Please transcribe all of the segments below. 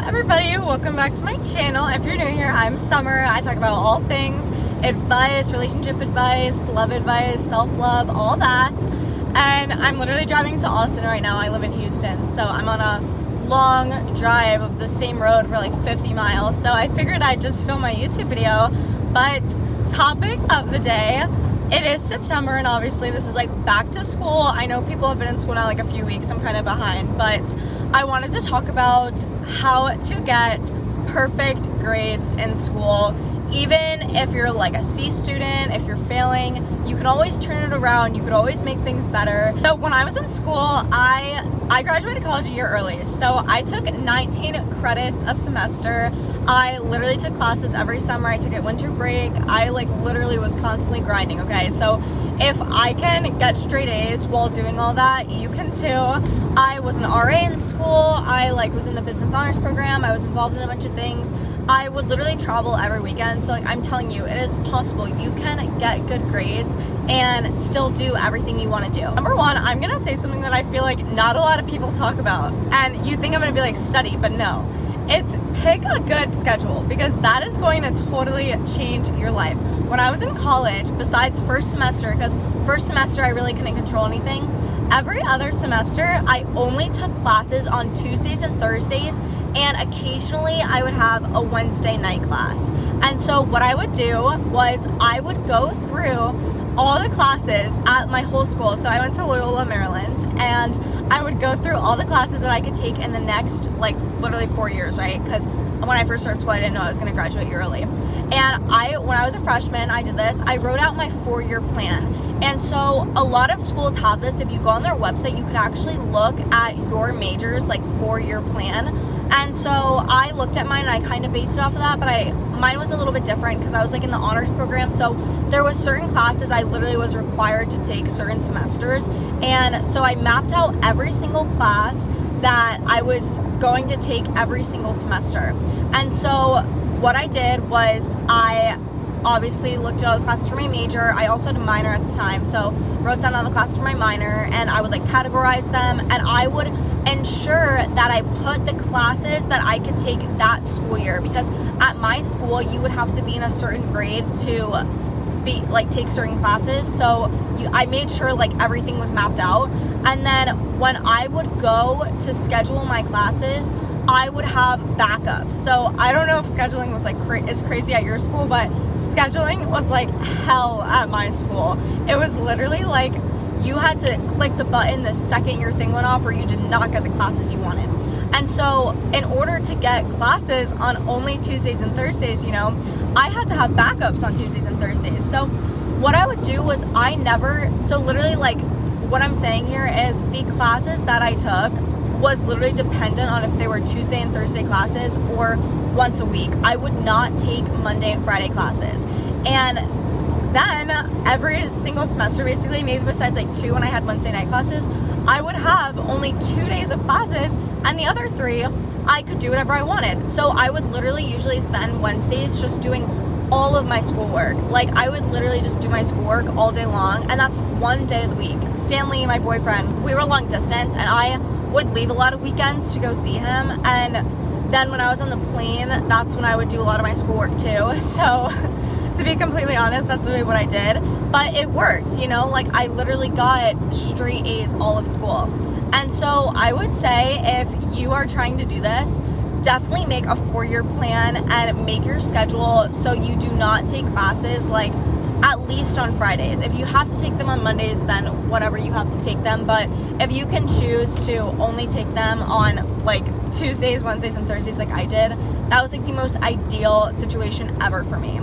everybody, welcome back to my channel. If you're new here, I'm Summer. I talk about all things advice, relationship advice, love advice, self-love, all that. And I'm literally driving to Austin right now. I live in Houston, so I'm on a long drive of the same road for like 50 miles. So I figured I'd just film my YouTube video. But topic of the day, it is September, and obviously this is like back to school. I know people have been in school now like a few weeks. I'm kind of behind, but I wanted to talk about how to get perfect grades in school. Even if you're like a C student, if you're failing, you can always turn it around. You could always make things better. So when I was in school, I graduated college a year early. So I took 19 credits a semester. I literally took classes every summer. I took a winter break. I like literally was constantly grinding, okay? So if I can get straight A's while doing all that, you can too. I was an RA in school. I like was in the business honors program. I was involved in a bunch of things. I would literally travel every weekend. So like I'm telling you, it is possible. You can get good grades and still do everything you want to do. Number one, I'm gonna say something that I feel like not a lot of people talk about. And you think I'm gonna be like study, but no. It's pick a good schedule, because that is going to totally change your life. When I was in college, besides first semester, because first semester I really couldn't control anything, every other semester I only took classes on Tuesdays and Thursdays, and occasionally I would have a Wednesday night class. And so what I would do was I would go through all the classes at my whole school. So I went to Loyola, Maryland, and I would go through all the classes that I could take in the next, like, literally 4 years, right? Because when I first started school, I didn't know I was going to graduate year early. And when I was a freshman, I did this. I wrote out my 4-year plan. And so a lot of schools have this. If you go on their website, you could actually look at your major's, like, 4-year plan. And so I looked at mine and I kind of based it off of that, but mine was a little bit different because I was like in the honors program. So there was certain classes I literally was required to take certain semesters. And so I mapped out every single class that I was going to take every single semester. And so what I did was I obviously looked at all the classes for my major. I also had a minor at the time, so wrote down all the classes for my minor, and I would like categorize them, and I would ensure that I put the classes that I could take that school year, because at my school you would have to be in a certain grade to be like take certain classes. So I made sure like everything was mapped out, and then when I would go to schedule my classes, I would have backups. So I don't know if scheduling was like it's crazy at your school, but scheduling was like hell at my school. It was literally like you had to click the button the second your thing went off, or you did not get the classes you wanted. And so in order to get classes on only Tuesdays and Thursdays, you know, I had to have backups on Tuesdays and Thursdays. So what I would do was so literally like what I'm saying here is the classes that I took was literally dependent on if they were Tuesday and Thursday classes or once a week. I would not take Monday and Friday classes. And then every single semester, basically, maybe besides like 2 when I had Wednesday night classes, I would have only 2 days of classes, and the other 3 I could do whatever I wanted. So I would literally usually spend Wednesdays just doing all of my schoolwork. Like I would literally just do my schoolwork all day long, and that's 1 day of the week. Stanley, my boyfriend, we were long distance, and I would leave a lot of weekends to go see him, and then when I was on the plane, that's when I would do a lot of my schoolwork too. So to be completely honest, that's really what I did, but it worked, you know, like I literally got straight A's all of school. And so I would say if you are trying to do this, definitely make a 4-year plan and make your schedule so you do not take classes like at least on Fridays. If you have to take them on Mondays, then whatever, you have to take them. But if you can choose to only take them on like Tuesdays, Wednesdays, and Thursdays like I did, that was like the most ideal situation ever for me.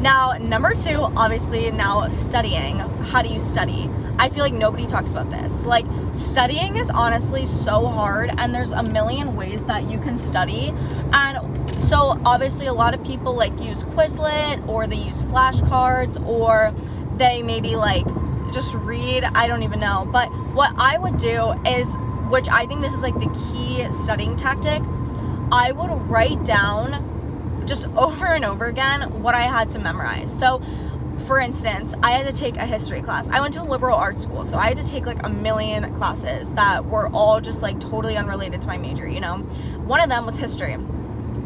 Now, number 2, obviously, now studying. How do you study? I feel like nobody talks about this. Like, studying is honestly so hard, and there's a million ways that you can study. And so, obviously, a lot of people, like, use Quizlet, or they use flashcards, or they maybe, like, just read. I don't even know. But what I would do is, which I think this is, like, the key studying tactic, I would write down just over and over again what I had to memorize. So for instance, I had to take a history class. I went to a liberal arts school, so I had to take like a million classes that were all just like totally unrelated to my major, you know. One of them was history.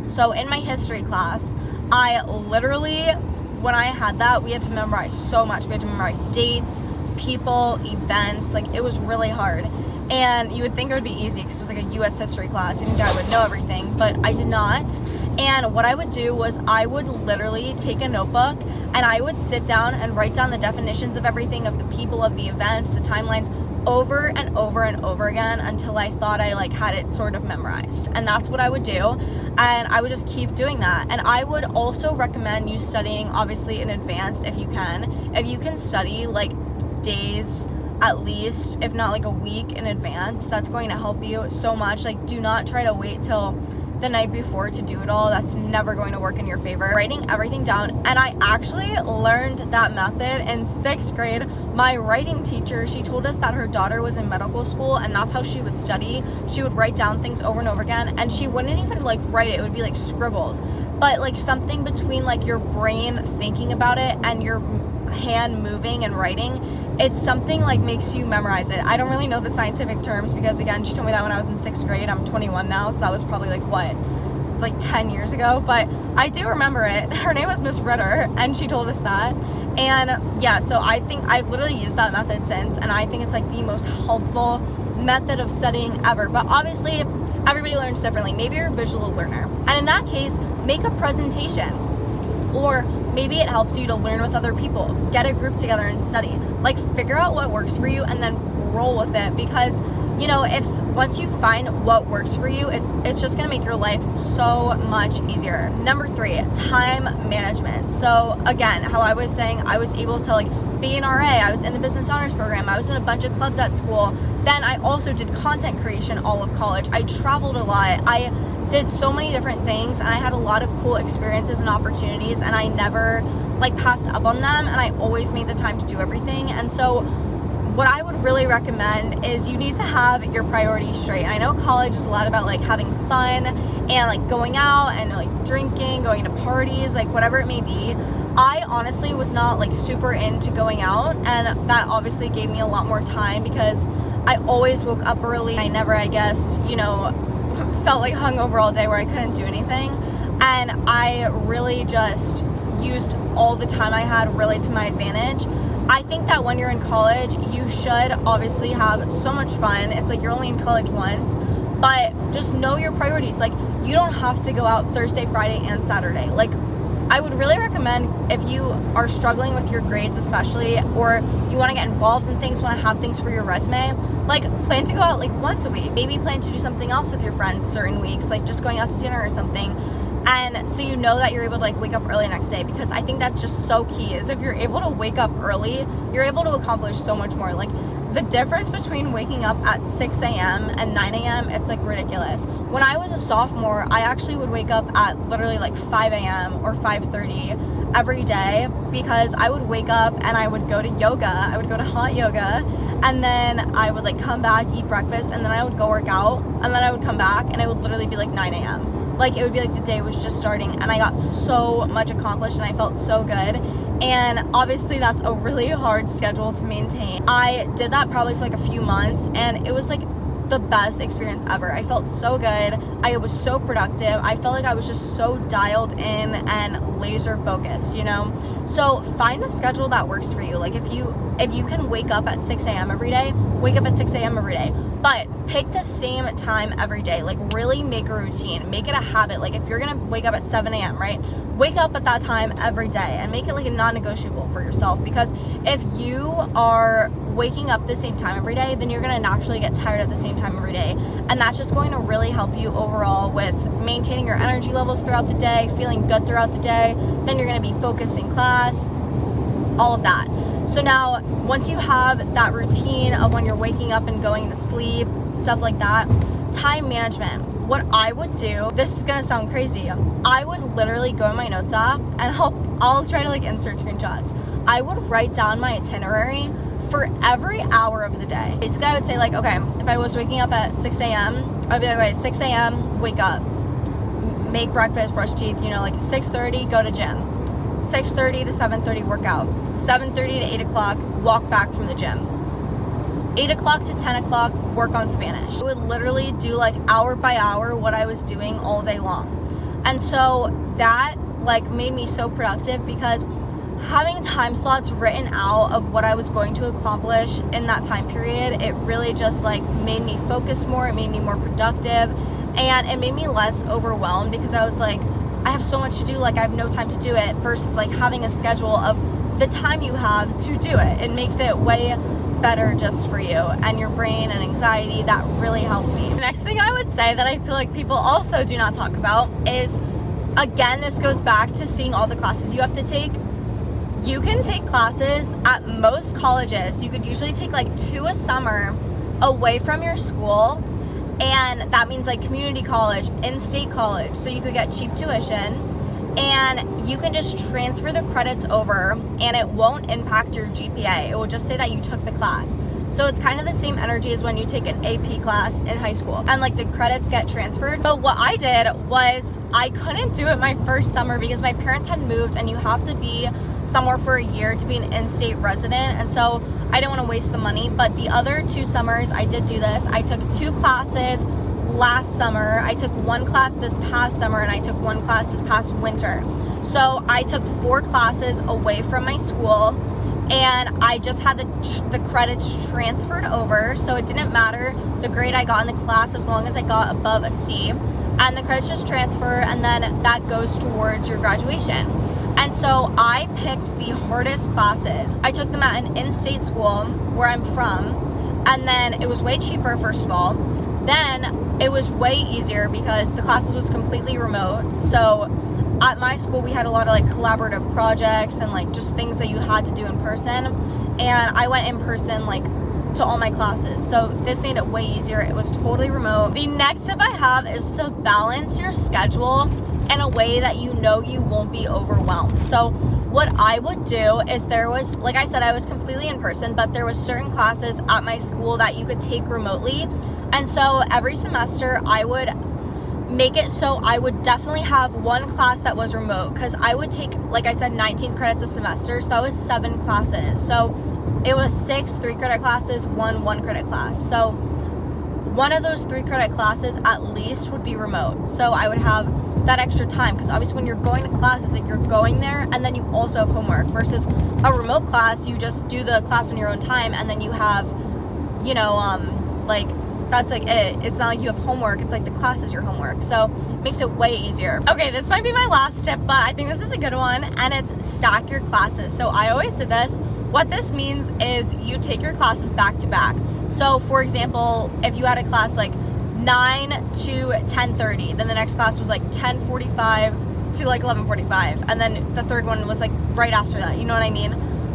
So in my history class, I literally, when I had that, we had to memorize so much. We had to memorize dates, people, events. Like, it was really hard. And you would think it would be easy because it was like a US history class. You think I would know everything, but I did not. And what I would do was I would literally take a notebook and I would sit down and write down the definitions of everything, of the people, of the events, the timelines, over and over and over again until I thought I like had it sort of memorized. And that's what I would do. And I would just keep doing that. And I would also recommend you studying, obviously, in advance if you can. If you can study like days at least, if not like a week in advance, that's going to help you so much. Like, do not try to wait till the night before to do it all. That's never going to work in your favor. Writing everything down, and I actually learned that method in 6th grade. My writing teacher, she told us that her daughter was in medical school and that's how she would study. She would write down things over and over again, and she wouldn't even like write it. It would be like scribbles, but like something between like your brain thinking about it and your hand moving and writing. It's something like makes you memorize it. I don't really know the scientific terms because, again, she told me that when I was in 6th grade. I'm 21 now, so that was probably like 10 years ago, but I do remember it. Her name was Miss Ritter, and she told us that. And yeah, so I think I've literally used that method since, and I think it's like the most helpful method of studying ever. But obviously, everybody learns differently. Maybe you're a visual learner, and in that case, make a presentation. Or maybe it helps you to learn with other people. Get a group together and study. Like, figure out what works for you and then roll with it, because you know, if once you find what works for you, it's just gonna make your life so much easier. Number 3, time management. So again, how I was saying, I was able to like be an RA, I was in the business honors program, I was in a bunch of clubs at school. Then I also did content creation all of college. I traveled a lot. I did so many different things, and I had a lot of cool experiences and opportunities, and I never like passed up on them, and I always made the time to do everything. And so what I would really recommend is you need to have your priorities straight. And I know college is a lot about like having fun and like going out and like drinking, going to parties, like whatever it may be. I honestly was not like super into going out, and that obviously gave me a lot more time because I always woke up early. I never, I guess, you know, felt like hungover all day where I couldn't do anything. And I really just used all the time I had really to my advantage. I think that when you're in college, you should obviously have so much fun. It's like you're only in college once, but just know your priorities. Like, you don't have to go out Thursday, Friday, and Saturday. Like, I would really recommend, if you are struggling with your grades especially, or you want to get involved in things, want to have things for your resume, like plan to go out like once a week. Maybe plan to do something else with your friends certain weeks, like just going out to dinner or something. And so you know that you're able to like wake up early next day, because I think that's just so key, is if you're able to wake up early, you're able to accomplish so much more. Like, the difference between waking up at 6 a.m. and 9 a.m., it's like ridiculous. When I was a sophomore, I actually would wake up at literally like 5 a.m. or 5:30 every day, because I would wake up and I would go to yoga. I would go to hot yoga, and then I would like come back, eat breakfast, and then I would go work out, and then I would come back, and it would literally be like 9 a.m. Like, it would be like the day was just starting, and I got so much accomplished and I felt so good. And obviously that's a really hard schedule to maintain. I did that probably for like a few months, and it was like the best experience ever. I felt so good. I was so productive. I felt like I was just so dialed in and laser focused, you know? So find a schedule that works for you. Like, if you can wake up at 6 a.m. every day, wake up at 6 a.m. every day. But pick the same time every day. Like, really make a routine. Make it a habit. Like, if you're gonna wake up at 7 a.m., right? Wake up at that time every day and make it like a non-negotiable for yourself. Because if you are waking up the same time every day, then you're gonna naturally get tired at the same time every day. And that's just going to really help you overall with maintaining your energy levels throughout the day, feeling good throughout the day. Then you're gonna be focused in class, all of that. So now, once you have that routine of when you're waking up and going to sleep, stuff like that, time management. What I would do, this is gonna sound crazy, I would literally go to my notes app, and I'll try to like insert screenshots. I would write down my itinerary for every hour of the day. Basically, I would say like, okay, if I was waking up at 6 a.m., I'd be like, okay, 6 a.m., wake up, make breakfast, brush teeth, you know, like 6:30, go to gym. 6:30 to 7:30 workout. 7:30 to 8 o'clock, walk back from the gym. 8 o'clock to 10 o'clock, work on Spanish. I would literally do like hour by hour what I was doing all day long. And so that like made me so productive, because having time slots written out of what I was going to accomplish in that time period, it really just like made me focus more, it made me more productive, and it made me less overwhelmed, because I was like, I have so much to do, like I have no time to do it, versus like having a schedule of the time you have to do it. It makes it way better just for you and your brain and anxiety. That really helped me. The next thing I would say that I feel like people also do not talk about is, again, this goes back to seeing all the classes you have to take. You can take classes at most colleges. You could usually take like 2 a summer away from your school, and that means like community college, in-state college, so you could get cheap tuition, and you can just transfer the credits over and it won't impact your GPA. It will just say that you took the class. So it's kind of the same energy as when you take an AP class in high school and like the credits get transferred. But what I did was I couldn't do it my first summer because my parents had moved, and you have to be somewhere for a year to be an in-state resident. And so I didn't want to waste the money. But the other 2 summers I did do this. I took 2 classes last summer. I took 1 class this past summer, and I took 1 class this past winter. So I took 4 classes away from my school, and I just had the credits transferred over, so it didn't matter the grade I got in the class as long as I got above a C, and the credits just transfer, and then that goes towards your graduation. And so I picked the hardest classes. I took them at an in-state school where I'm from, and then it was way cheaper, first of all. Then it was way easier because the classes was completely remote. So at my school, we had a lot of like collaborative projects and like just things that you had to do in person. And I went in person like to all my classes. So this made it way easier. It was totally remote. The next tip I have is to balance your schedule in a way that you know you won't be overwhelmed. So what I would do is, there was, like I said, I was completely in person, but there was certain classes at my school that you could take remotely. And so every semester I would make it so I would definitely have 1 class that was remote, because I would take, like I said, 19 credits a semester, so that was 7 classes. So it was 6 3-credit classes, 1 1-credit class. So one of those 3-credit classes at least would be remote. So I would have that extra time, because obviously when you're going to classes, like you're going there and then you also have homework, versus a remote class, you just do the class on your own time, and then you have, you know, like that's like it. It's not like you have homework, it's like the class is your homework. So it makes it way easier. Okay, this might be my last tip, but I think this is a good one, and it's stack your classes. So I always did this. What this means is you take your classes back to back. So for example, if you had a class like 9 to 10:30, then the next class was like 10:45 to like 11:45, and then the third one was like right after that, you know what I mean?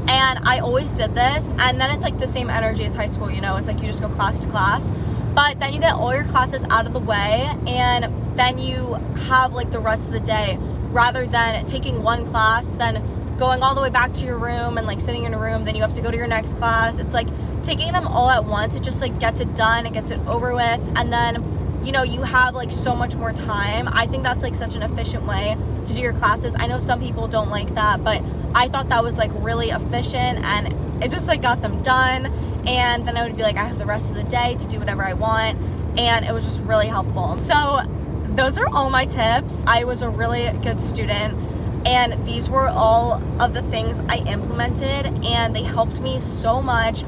And I always did this, and then it's like the same energy as high school, you know, it's like you just go class to class, but then you get all your classes out of the way, and then you have like the rest of the day, rather than taking 1 class, then going all the way back to your room and like sitting in a room, then you have to go to your next class. It's like taking them all at once, it just like gets it done, it gets it over with, and then, you know, you have like so much more time. I think that's like such an efficient way to do your classes. I know some people don't like that, but I thought that was like really efficient, and it just like got them done, and then I would be like, I have the rest of the day to do whatever I want, and it was just really helpful. So those are all my tips. I was a really good student, and these were all of the things I implemented, and they helped me so much.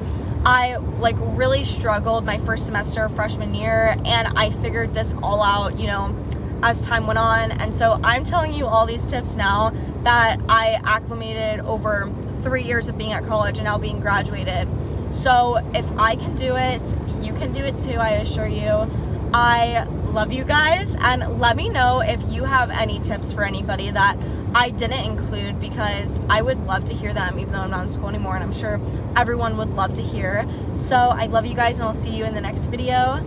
I like really struggled my first semester of freshman year, and I figured this all out, you know, as time went on. And so I'm telling you all these tips now that I acclimated over 3 years of being at college and now being graduated. So if I can do it, you can do it too, I assure you. I love you guys, and let me know if you have any tips for anybody that I didn't include, because I would love to hear them, even though I'm not in school anymore, and I'm sure everyone would love to hear. So I love you guys, and I'll see you in the next video.